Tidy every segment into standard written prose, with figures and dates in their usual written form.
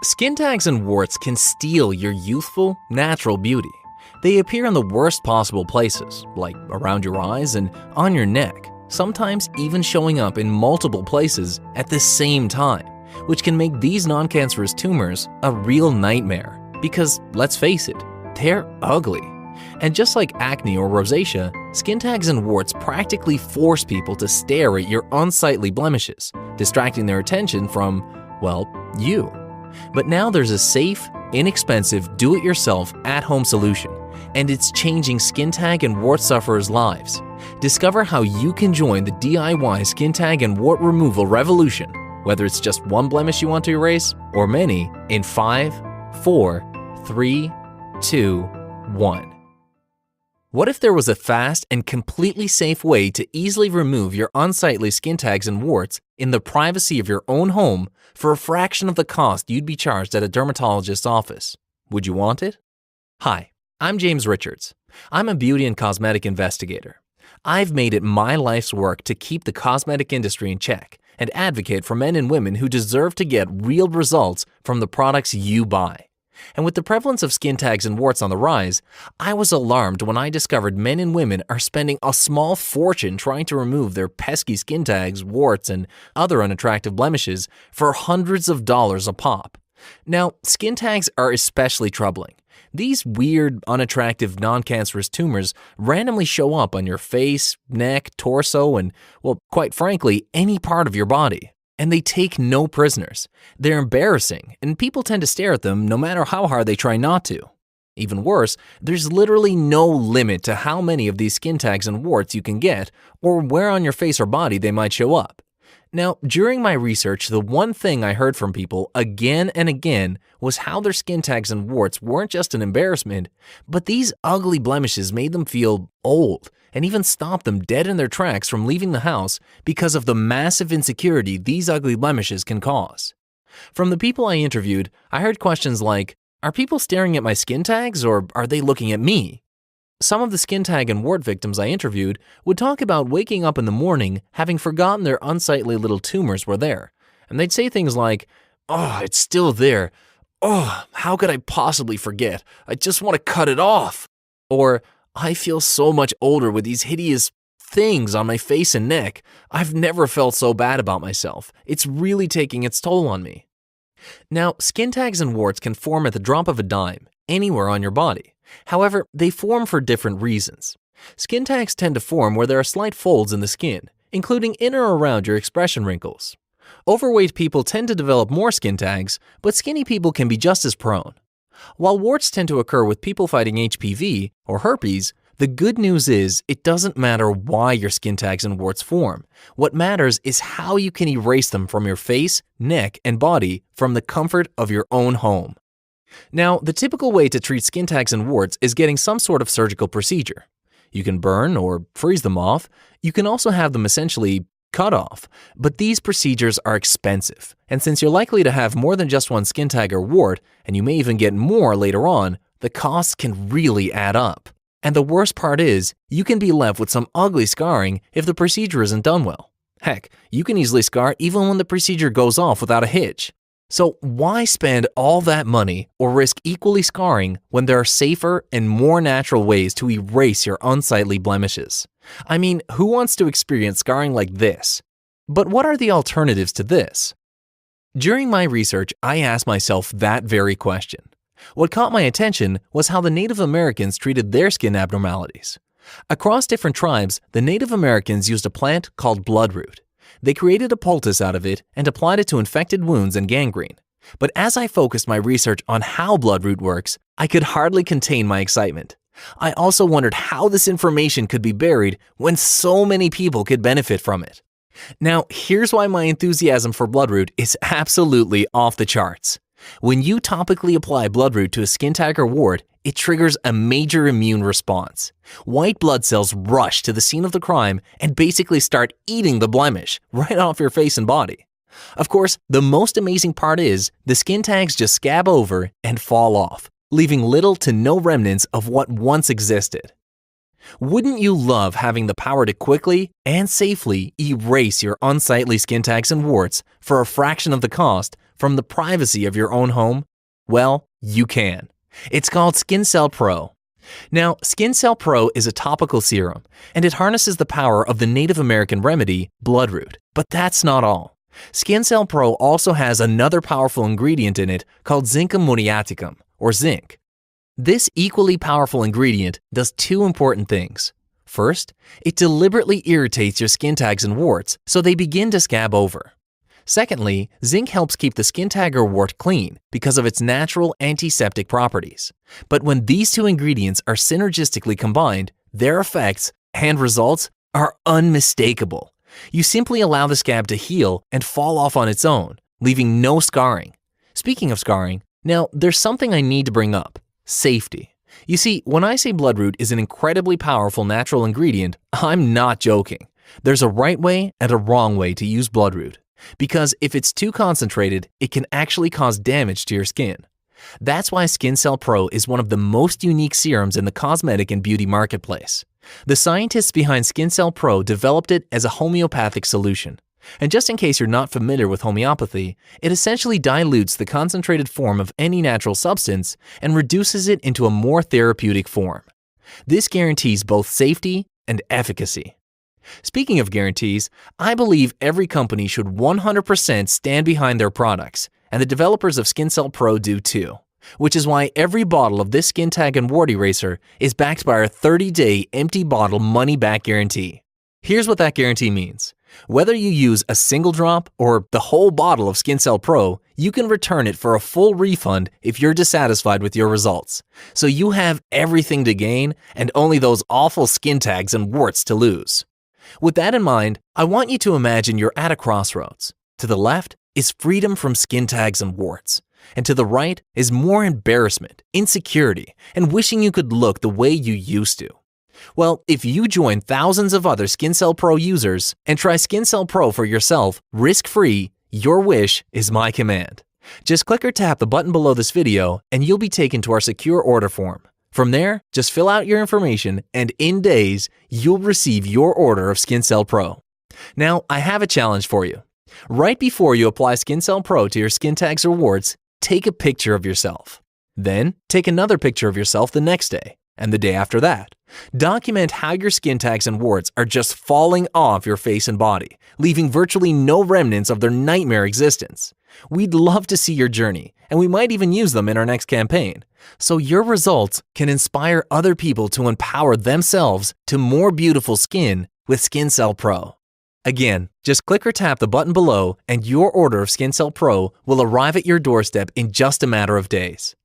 Skin tags and warts can steal your youthful, natural beauty. They appear in the worst possible places, like around your eyes and on your neck, sometimes even showing up in multiple places at the same time, which can make these non-cancerous tumors a real nightmare. Because, let's face it, they're ugly. And just like acne or rosacea, skin tags and warts practically force people to stare at your unsightly blemishes, distracting their attention from, well, you. But now there's a safe, inexpensive, do-it-yourself, at-home solution, and it's changing skin tag and wart sufferers' lives. Discover how you can join the DIY skin tag and wart removal revolution, whether it's just one blemish you want to erase or many, in 5, 4, 3, 2, 1. What if there was a fast and completely safe way to easily remove your unsightly skin tags and warts in the privacy of your own home for a fraction of the cost you'd be charged at a dermatologist's office? Would you want it? Hi, I'm James Richards. I'm a beauty and cosmetic investigator. I've made it my life's work to keep the cosmetic industry in check and advocate for men and women who deserve to get real results from the products you buy. And with the prevalence of skin tags and warts on the rise, I was alarmed when I discovered men and women are spending a small fortune trying to remove their pesky skin tags, warts, and other unattractive blemishes for hundreds of dollars a pop. Now, skin tags are especially troubling. These weird, unattractive, non-cancerous tumors randomly show up on your face, neck, torso, and, well, quite frankly, any part of your body. And they take no prisoners. They're embarrassing, and people tend to stare at them no matter how hard they try not to. Even worse, there's literally no limit to how many of these skin tags and warts you can get or where on your face or body they might show up. Now, during my research, the one thing I heard from people again and again was how their skin tags and warts weren't just an embarrassment, but these ugly blemishes made them feel old and even stopped them dead in their tracks from leaving the house because of the massive insecurity these ugly blemishes can cause. From the people I interviewed, I heard questions like, are people staring at my skin tags or are they looking at me? Some of the skin tag and wart victims I interviewed would talk about waking up in the morning having forgotten their unsightly little tumors were there. And they'd say things like, oh, it's still there. Oh, how could I possibly forget? I just want to cut it off. Or, I feel so much older with these hideous things on my face and neck. I've never felt so bad about myself. It's really taking its toll on me. Now, skin tags and warts can form at the drop of a dime, anywhere on your body. However, they form for different reasons. Skin tags tend to form where there are slight folds in the skin, including in or around your expression wrinkles. Overweight people tend to develop more skin tags, but skinny people can be just as prone. While warts tend to occur with people fighting HPV or herpes, the good news is it doesn't matter why your skin tags and warts form. What matters is how you can erase them from your face, neck, and body from the comfort of your own home. Now, the typical way to treat skin tags and warts is getting some sort of surgical procedure. You can burn or freeze them off. You can also have them essentially cut off, but these procedures are expensive, and since you're likely to have more than just one skin tag or wart, and you may even get more later on, the costs can really add up. And the worst part is, you can be left with some ugly scarring if the procedure isn't done well. Heck, you can easily scar even when the procedure goes off without a hitch. So why spend all that money or risk equally scarring when there are safer and more natural ways to erase your unsightly blemishes? I mean, who wants to experience scarring like this? But what are the alternatives to this? During my research, I asked myself that very question. What caught my attention was how the Native Americans treated their skin abnormalities. Across different tribes, the Native Americans used a plant called bloodroot. They created a poultice out of it and applied it to infected wounds and gangrene. But as I focused my research on how bloodroot works, I could hardly contain my excitement. I also wondered how this information could be buried when so many people could benefit from it. Now, here's why my enthusiasm for bloodroot is absolutely off the charts. When you topically apply bloodroot to a skin tag or wart, it triggers a major immune response. White blood cells rush to the scene of the crime and basically start eating the blemish right off your face and body. Of course, the most amazing part is the skin tags just scab over and fall off, leaving little to no remnants of what once existed. Wouldn't you love having the power to quickly and safely erase your unsightly skin tags and warts for a fraction of the cost from the privacy of your own home? Well, you can. It's called Skincell Pro. Now, Skincell Pro is a topical serum, and it harnesses the power of the Native American remedy, bloodroot. But that's not all. Skincell Pro also has another powerful ingredient in it called Zincum muriaticum, or zinc. This equally powerful ingredient does two important things. First, it deliberately irritates your skin tags and warts so they begin to scab over. Secondly, zinc helps keep the skin tag or wart clean because of its natural antiseptic properties. But when these two ingredients are synergistically combined, their effects and results are unmistakable. You simply allow the scab to heal and fall off on its own, leaving no scarring. Speaking of scarring, now there's something I need to bring up: safety. You see, when I say bloodroot is an incredibly powerful natural ingredient, I'm not joking. There's a right way and a wrong way to use bloodroot, because if it's too concentrated, it can actually cause damage to your skin. That's why Skincell Pro is one of the most unique serums in the cosmetic and beauty marketplace. The scientists behind Skincell Pro developed it as a homeopathic solution. And just in case you're not familiar with homeopathy, it essentially dilutes the concentrated form of any natural substance and reduces it into a more therapeutic form. This guarantees both safety and efficacy. Speaking of guarantees, I believe every company should 100% stand behind their products, and the developers of Skincell Pro do too. Which is why every bottle of this Skintag and wart eraser is backed by our 30-day empty bottle money-back guarantee. Here's what that guarantee means. Whether you use a single drop or the whole bottle of Skincell Pro, you can return it for a full refund if you're dissatisfied with your results. So you have everything to gain and only those awful skin tags and warts to lose. With that in mind, I want you to imagine you're at a crossroads. To the left is freedom from skin tags and warts, and to the right is more embarrassment, insecurity, and wishing you could look the way you used to. Well, if you join thousands of other Skincell Pro users and try Skincell Pro for yourself, risk-free, your wish is my command. Just click or tap the button below this video and you'll be taken to our secure order form. From there, just fill out your information and in days, you'll receive your order of Skincell Pro. Now, I have a challenge for you. Right before you apply Skincell Pro to your skin tags or warts, take a picture of yourself. Then, take another picture of yourself the next day and the day after that. Document how your skin tags and warts are just falling off your face and body, leaving virtually no remnants of their nightmare existence. We'd love to see your journey, and we might even use them in our next campaign, so your results can inspire other people to empower themselves to more beautiful skin with Skincell Pro. Again, just click or tap the button below and your order of Skincell Pro will arrive at your doorstep in just a matter of days.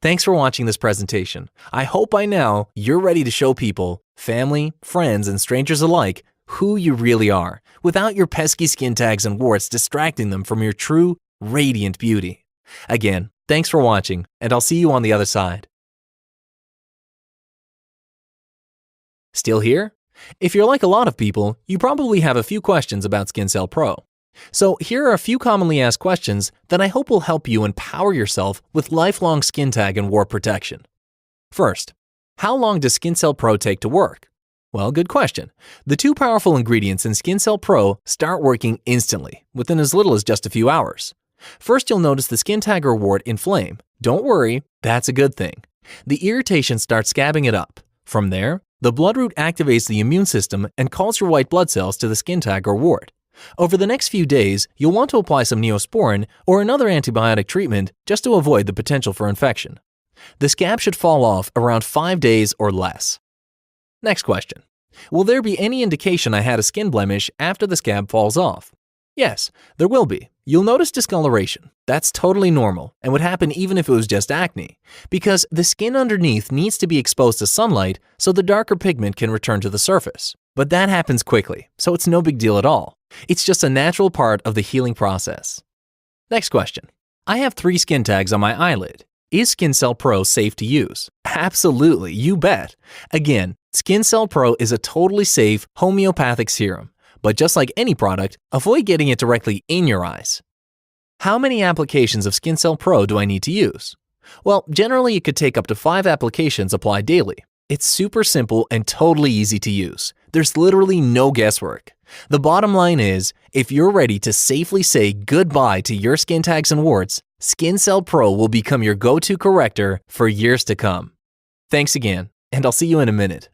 Thanks for watching this presentation. I hope by now you're ready to show people, family, friends, and strangers alike, who you really are, without your pesky skin tags and warts distracting them from your true, radiant beauty. Again, thanks for watching, and I'll see you on the other side. Still here? If you're like a lot of people, you probably have a few questions about Skincell Pro. So here are a few commonly asked questions that I hope will help you empower yourself with lifelong skin tag and wart protection. First, how long does Skincell Pro take to work? Well, good question. The two powerful ingredients in Skincell Pro start working instantly, within as little as just a few hours. First, you'll notice the skin tag or wart inflame. Don't worry, that's a good thing. The irritation starts scabbing it up. From there, the bloodroot activates the immune system and calls your white blood cells to the skin tag or wart. Over the next few days, you'll want to apply some Neosporin or another antibiotic treatment just to avoid the potential for infection. The scab should fall off around 5 days or less. Next question. Will there be any indication I had a skin blemish after the scab falls off? Yes, there will be. You'll notice discoloration. That's totally normal and would happen even if it was just acne, because the skin underneath needs to be exposed to sunlight so the darker pigment can return to the surface. But that happens quickly, so it's no big deal at all. It's just a natural part of the healing process. Next question. I have 3 skin tags on my eyelid. Is Skincell Pro safe to use? Absolutely, you bet. Again, Skincell Pro is a totally safe homeopathic serum, but just like any product, avoid getting it directly in your eyes. How many applications of Skincell Pro do I need to use? Well, generally it could take up to 5 applications applied daily. It's super simple and totally easy to use. There's literally no guesswork. The bottom line is, if you're ready to safely say goodbye to your skin tags and warts, Skincell Pro will become your go-to corrector for years to come. Thanks again, and I'll see you in a minute.